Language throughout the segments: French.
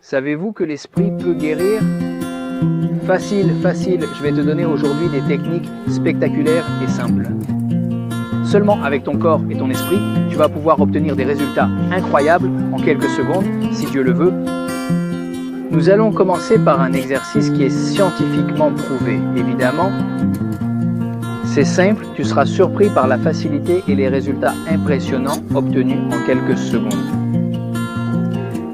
Savez-vous que l'esprit peut guérir? Facile, facile, je vais te donner aujourd'hui des techniques spectaculaires et simples. Seulement avec ton corps et ton esprit, tu vas pouvoir obtenir des résultats incroyables en quelques secondes, si Dieu le veut. Nous allons commencer par un exercice qui est scientifiquement prouvé, évidemment. C'est simple, tu seras surpris par la facilité et les résultats impressionnants obtenus en quelques secondes.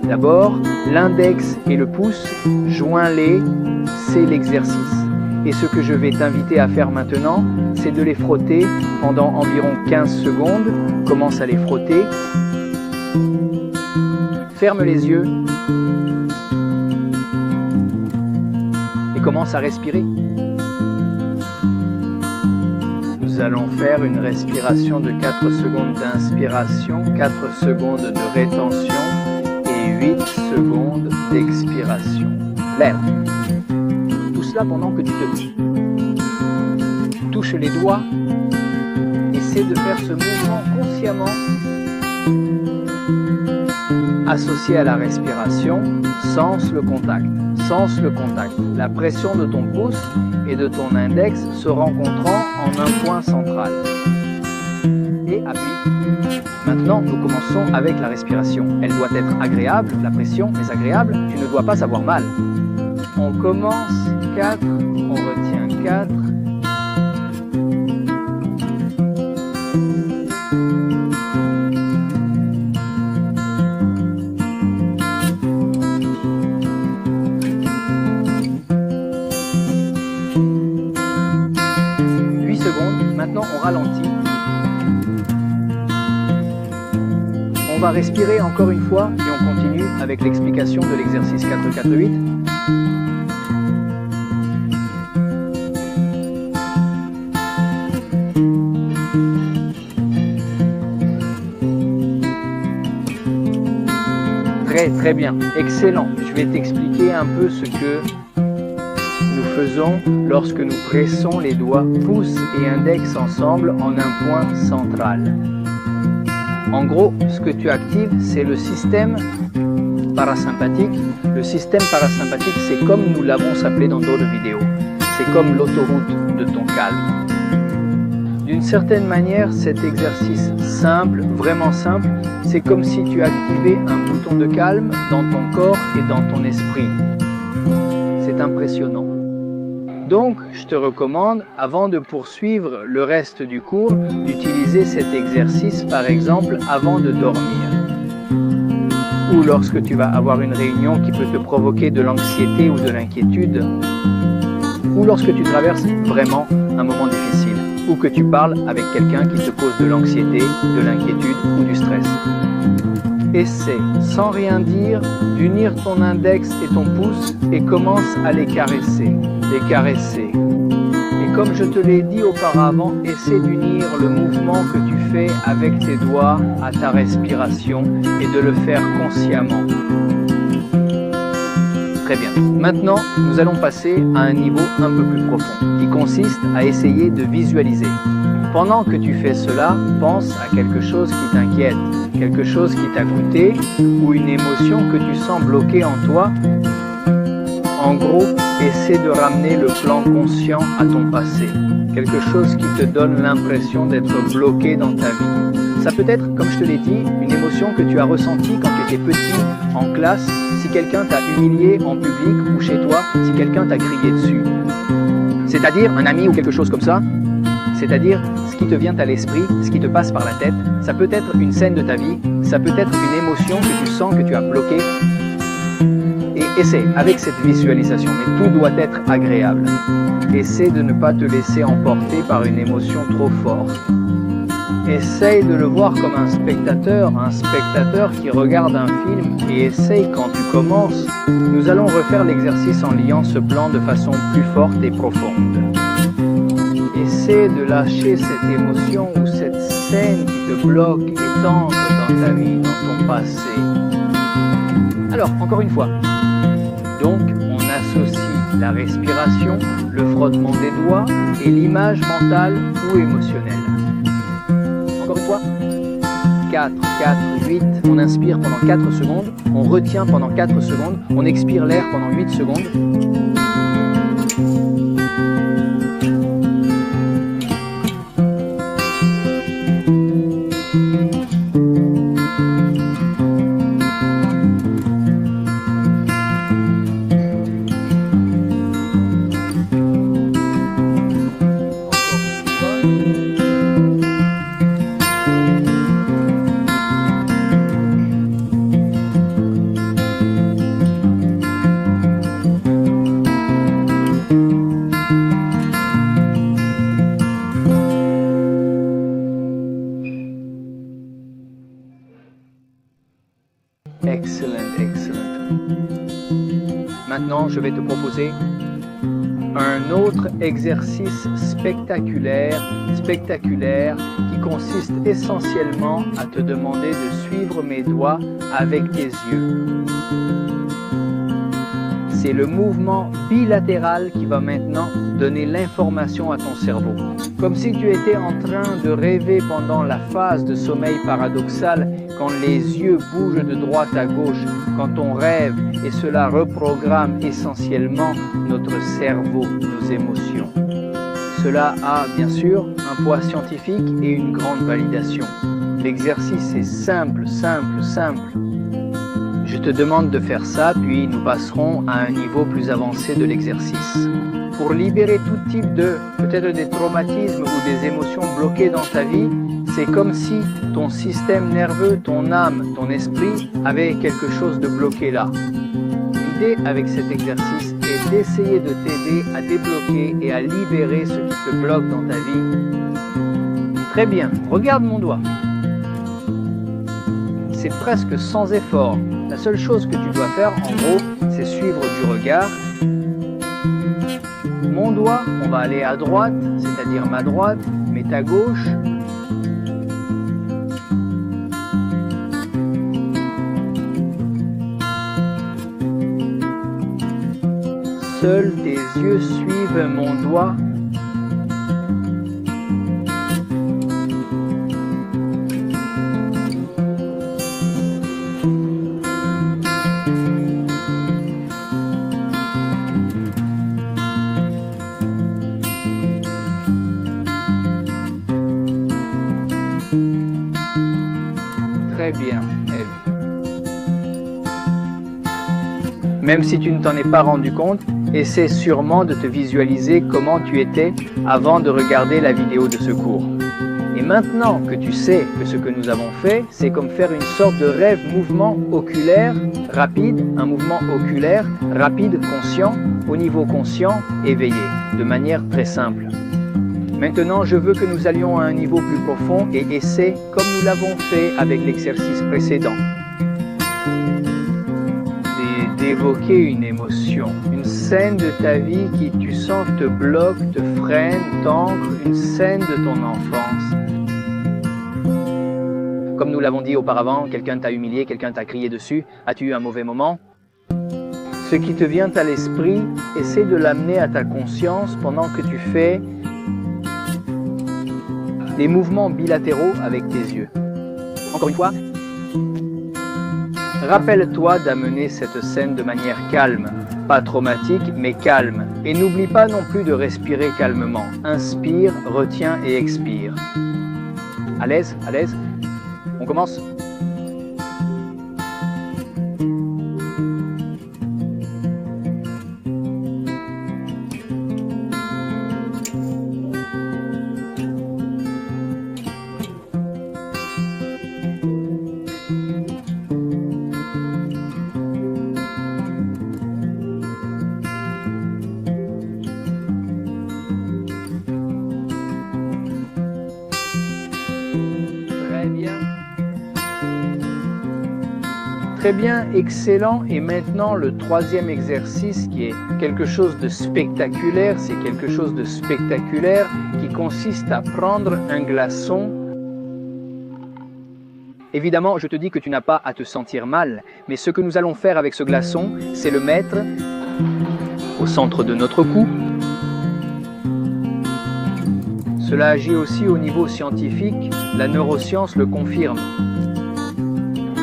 D'abord, l'index et le pouce, joins-les, c'est l'exercice. Et ce que je vais t'inviter à faire maintenant, c'est de les frotter pendant environ 15 secondes. Commence à les frotter. Ferme les yeux. Et commence à respirer. Nous allons faire une respiration de 4 secondes d'inspiration, 4 secondes de rétention et 8 secondes d'expiration. L'air. Tout cela pendant que tu te touches les doigts. Essaie de faire ce mouvement consciemment associé à la respiration, sens le contact. Sens le contact. La pression de ton pouce et de ton index se rencontrant en un point central. Et appuie. Maintenant, nous commençons avec la respiration. Elle doit être agréable, la pression, mais agréable. Tu ne dois pas avoir mal. On commence 4, on retient 4. Maintenant, on ralentit. On va respirer encore une fois et on continue avec l'explication de l'exercice 4-4-8. Très bien, excellent. Je vais t'expliquer un peu ce que nous faisons lorsque nous pressons les doigts pouce et index ensemble en un point central. En gros, ce que tu actives, c'est le système parasympathique. Le système parasympathique, c'est comme nous l'avons appelé dans d'autres vidéos. C'est comme l'autoroute de ton calme. D'une certaine manière, cet exercice simple, vraiment simple, c'est comme si tu activais un bouton de calme dans ton corps et dans ton esprit. C'est impressionnant. Donc, je te recommande, avant de poursuivre le reste du cours, d'utiliser cet exercice, par exemple, avant de dormir. Ou lorsque tu vas avoir une réunion qui peut te provoquer de l'anxiété ou de l'inquiétude. Ou lorsque tu traverses vraiment un moment difficile. Ou que tu parles avec quelqu'un qui te cause de l'anxiété, de l'inquiétude ou du stress. Essaie, sans rien dire, d'unir ton index et ton pouce et commence à les caresser. Les caresser. Et comme je te l'ai dit auparavant, essaie d'unir le mouvement que tu fais avec tes doigts à ta respiration et de le faire consciemment. Très bien. Maintenant, nous allons passer à un niveau un peu plus profond, qui consiste à essayer de visualiser. Pendant que tu fais cela, pense à quelque chose qui t'inquiète, quelque chose qui t'a coûté ou une émotion que tu sens bloquée en toi. En gros, essaie de ramener le plan conscient à ton passé, quelque chose qui te donne l'impression d'être bloqué dans ta vie. Ça peut être, comme je te l'ai dit, une émotion que tu as ressentie quand tu étais petit, en classe, si quelqu'un t'a humilié en public ou chez toi, si quelqu'un t'a crié dessus. C'est-à-dire un ami ou quelque chose comme ça. C'est-à-dire ce qui te vient à l'esprit, ce qui te passe par la tête. Ça peut être une scène de ta vie, ça peut être une émotion que tu sens que tu as bloquée. Et essaie avec cette visualisation, mais tout doit être agréable. Essaie de ne pas te laisser emporter par une émotion trop forte. Essaye de le voir comme un spectateur qui regarde un film et essaye quand tu commences. Nous allons refaire l'exercice en liant ce plan de façon plus forte et profonde. Essaie de lâcher cette émotion ou cette scène qui te bloque et t'ancre dans ta vie, dans ton passé. Alors, encore une fois. Donc, on associe la respiration, le frottement des doigts et l'image mentale ou émotionnelle. Encore une fois, 4, 4, 8, on inspire pendant 4 secondes, on on retient pendant 4 secondes, on expire l'air pendant 8 secondes. Excellent, excellent. Maintenant, je vais te proposer un autre exercice spectaculaire qui consiste essentiellement à te demander de suivre mes doigts avec tes yeux. C'est le mouvement bilatéral qui va maintenant donner l'information à ton cerveau. Comme si tu étais en train de rêver pendant la phase de sommeil paradoxal, quand les yeux bougent de droite à gauche, quand on rêve, et cela reprogramme essentiellement notre cerveau, nos émotions. Cela a bien sûr un poids scientifique et une grande validation. L'exercice est simple. Je te demande de faire ça, puis nous passerons à un niveau plus avancé de l'exercice. Pour libérer tout type de, peut-être des traumatismes ou des émotions bloquées dans ta vie, c'est comme si ton système nerveux, ton âme, ton esprit avait quelque chose de bloqué là. L'idée avec cet exercice est d'essayer de t'aider à débloquer et à libérer ce qui te bloque dans ta vie. Très bien, regarde mon doigt. C'est presque sans effort. La seule chose que tu dois faire, en gros, c'est suivre du regard. Mon doigt, on va aller à droite, c'est-à-dire ma droite, mais ta gauche. Seuls tes yeux suivent mon doigt. Très bien, Eve. Même si tu ne t'en es pas rendu compte, essaie sûrement de te visualiser comment tu étais avant de regarder la vidéo de ce cours. Et maintenant que tu sais que ce que nous avons fait, c'est comme faire une sorte de rêve mouvement oculaire rapide, un mouvement oculaire rapide, conscient, au niveau conscient, éveillé, de manière très simple. Maintenant, je veux que nous allions à un niveau plus profond et essaie, comme nous l'avons fait avec l'exercice précédent, d'évoquer une émotion, une scène de ta vie qui, tu sens, te bloque, te freine, t'ancre, une scène de ton enfance. Comme nous l'avons dit auparavant, quelqu'un t'a humilié, quelqu'un t'a crié dessus, as-tu eu un mauvais moment? Ce qui te vient à l'esprit, essaie de l'amener à ta conscience pendant que tu fais des mouvements bilatéraux avec tes yeux. Encore une fois, rappelle-toi d'amener cette scène de manière calme, pas traumatique, mais calme. Et n'oublie pas non plus de respirer calmement. Inspire, retiens et expire. À l'aise, à l'aise. On commence. Très bien, excellent. Et maintenant, le troisième exercice qui est quelque chose de spectaculaire, c'est quelque chose de spectaculaire qui consiste à prendre un glaçon. Évidemment, je te dis que tu n'as pas à te sentir mal, mais ce que nous allons faire avec ce glaçon, c'est le mettre au centre de notre cou. Cela agit aussi au niveau scientifique, la neuroscience le confirme.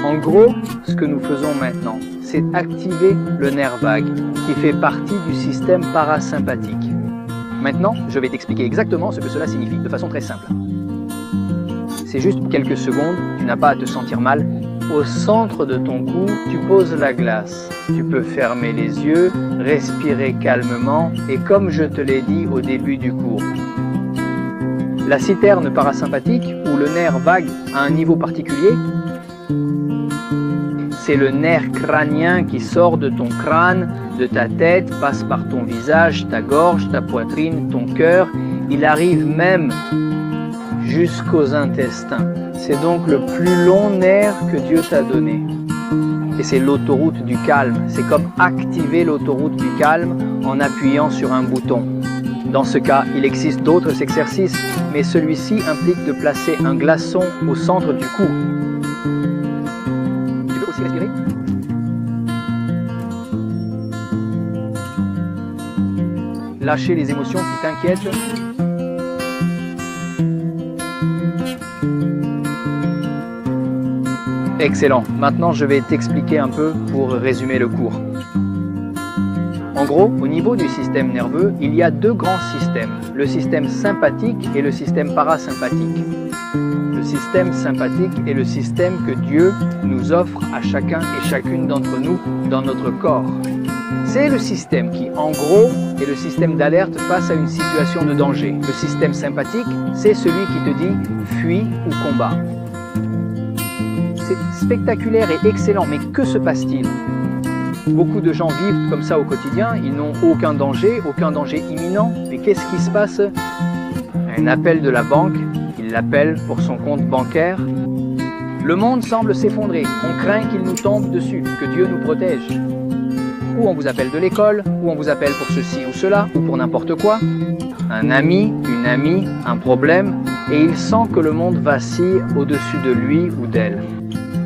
En gros, ce que nous faisons maintenant, c'est activer le nerf vague qui fait partie du système parasympathique. Maintenant, je vais t'expliquer exactement ce que cela signifie, de façon très simple. C'est juste quelques secondes, tu n'as pas à te sentir mal. Au centre de ton cou, tu poses la glace. Tu peux fermer les yeux, respirer calmement et comme je te l'ai dit au début du cours, la citerne parasympathique ou le nerf vague à un niveau particulier, c'est le nerf crânien qui sort de ton crâne, de ta tête, passe par ton visage, ta gorge, ta poitrine, ton cœur. Il arrive même jusqu'aux intestins. C'est donc le plus long nerf que Dieu t'a donné. Et c'est l'autoroute du calme. C'est comme activer l'autoroute du calme en appuyant sur un bouton. Dans ce cas, il existe d'autres exercices, mais celui-ci implique de placer un glaçon au centre du cou. Tu peux aussi respirer? Lâcher les émotions qui t'inquiètent. Excellent. Maintenant, je vais t'expliquer un peu pour résumer le cours. En gros, au niveau du système nerveux, il y a deux grands systèmes, le système sympathique et le système parasympathique. Le système sympathique est le système que Dieu nous offre à chacun et chacune d'entre nous dans notre corps. C'est le système qui, en gros, est le système d'alerte face à une situation de danger. Le système sympathique, c'est celui qui te dit « fuis » ou « combat ». C'est spectaculaire et excellent, mais que se passe-t-il? Beaucoup de gens vivent comme ça au quotidien, ils n'ont aucun danger imminent, mais qu'est-ce qui se passe? Un appel de la banque, il l'appelle pour son compte bancaire. Le monde semble s'effondrer, on craint qu'il nous tombe dessus, que Dieu nous protège. Ou on vous appelle de l'école, ou on vous appelle pour ceci ou cela, ou pour n'importe quoi. Un ami, une amie, un problème, et il sent que le monde vacille au-dessus de lui ou d'elle.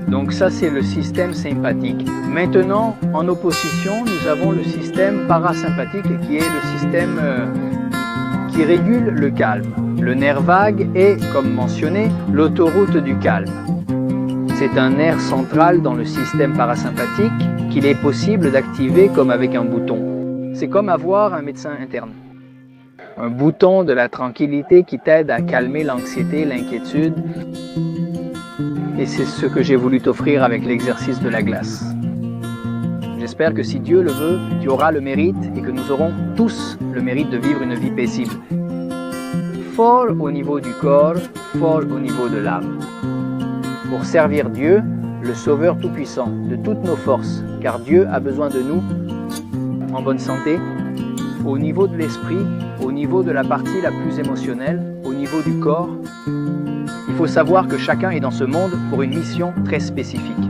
Donc ça, c'est le système sympathique. Maintenant, en opposition, nous avons le système parasympathique qui est le système qui régule le calme. Le nerf vague est, comme mentionné, l'autoroute du calme. C'est un nerf central dans le système parasympathique qu'il est possible d'activer comme avec un bouton. C'est comme avoir un médecin interne. Un bouton de la tranquillité qui t'aide à calmer l'anxiété, l'inquiétude. Et c'est ce que j'ai voulu t'offrir avec l'exercice de la glace. J'espère que si Dieu le veut, tu auras le mérite et que nous aurons tous le mérite de vivre une vie paisible. Fort au niveau du corps, fort au niveau de l'âme. Pour servir Dieu, le Sauveur Tout-Puissant, de toutes nos forces, car Dieu a besoin de nous en bonne santé, au niveau de l'esprit, au niveau de la partie la plus émotionnelle, au niveau du corps. Il faut savoir que chacun est dans ce monde pour une mission très spécifique.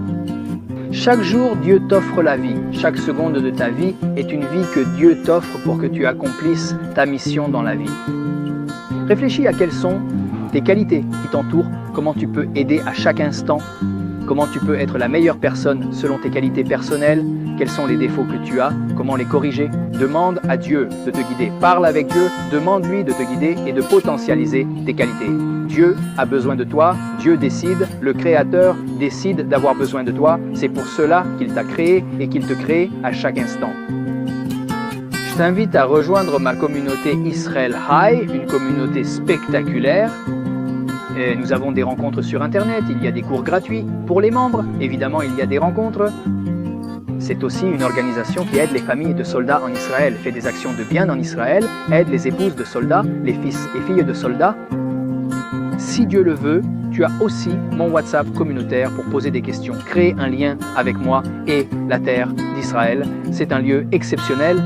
Chaque jour, Dieu t'offre la vie. Chaque seconde de ta vie est une vie que Dieu t'offre pour que tu accomplisses ta mission dans la vie. Réfléchis à quelles sont tes qualités qui t'entourent, comment tu peux aider à chaque instant, comment tu peux être la meilleure personne selon tes qualités personnelles, quels sont les défauts que tu as, comment les corriger. Demande à Dieu de te guider. Parle avec Dieu, demande-lui de te guider et de potentialiser tes qualités. Dieu a besoin de toi, Dieu décide, le Créateur décide d'avoir besoin de toi. C'est pour cela qu'il t'a créé et qu'il te crée à chaque instant. Je t'invite à rejoindre ma communauté Israel High, une communauté spectaculaire. Et nous avons des rencontres sur Internet, il y a des cours gratuits. Pour les membres, évidemment, il y a des rencontres. C'est aussi une organisation qui aide les familles de soldats en Israël, fait des actions de bien en Israël, aide les épouses de soldats, les fils et filles de soldats. Si Dieu le veut, tu as aussi mon WhatsApp communautaire pour poser des questions. Créer un lien avec moi et la terre d'Israël. C'est un lieu exceptionnel.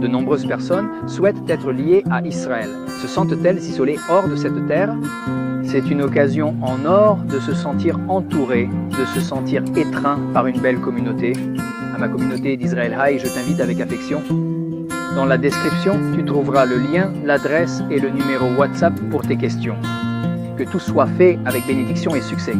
De nombreuses personnes souhaitent être liées à Israël. Se sentent-elles isolées hors de cette terre? C'est une occasion en or de se sentir entouré, de se sentir étreint par une belle communauté. À ma communauté d'Israel High, je t'invite avec affection. Dans la description, tu trouveras le lien, l'adresse et le numéro WhatsApp pour tes questions. Que tout soit fait avec bénédiction et succès.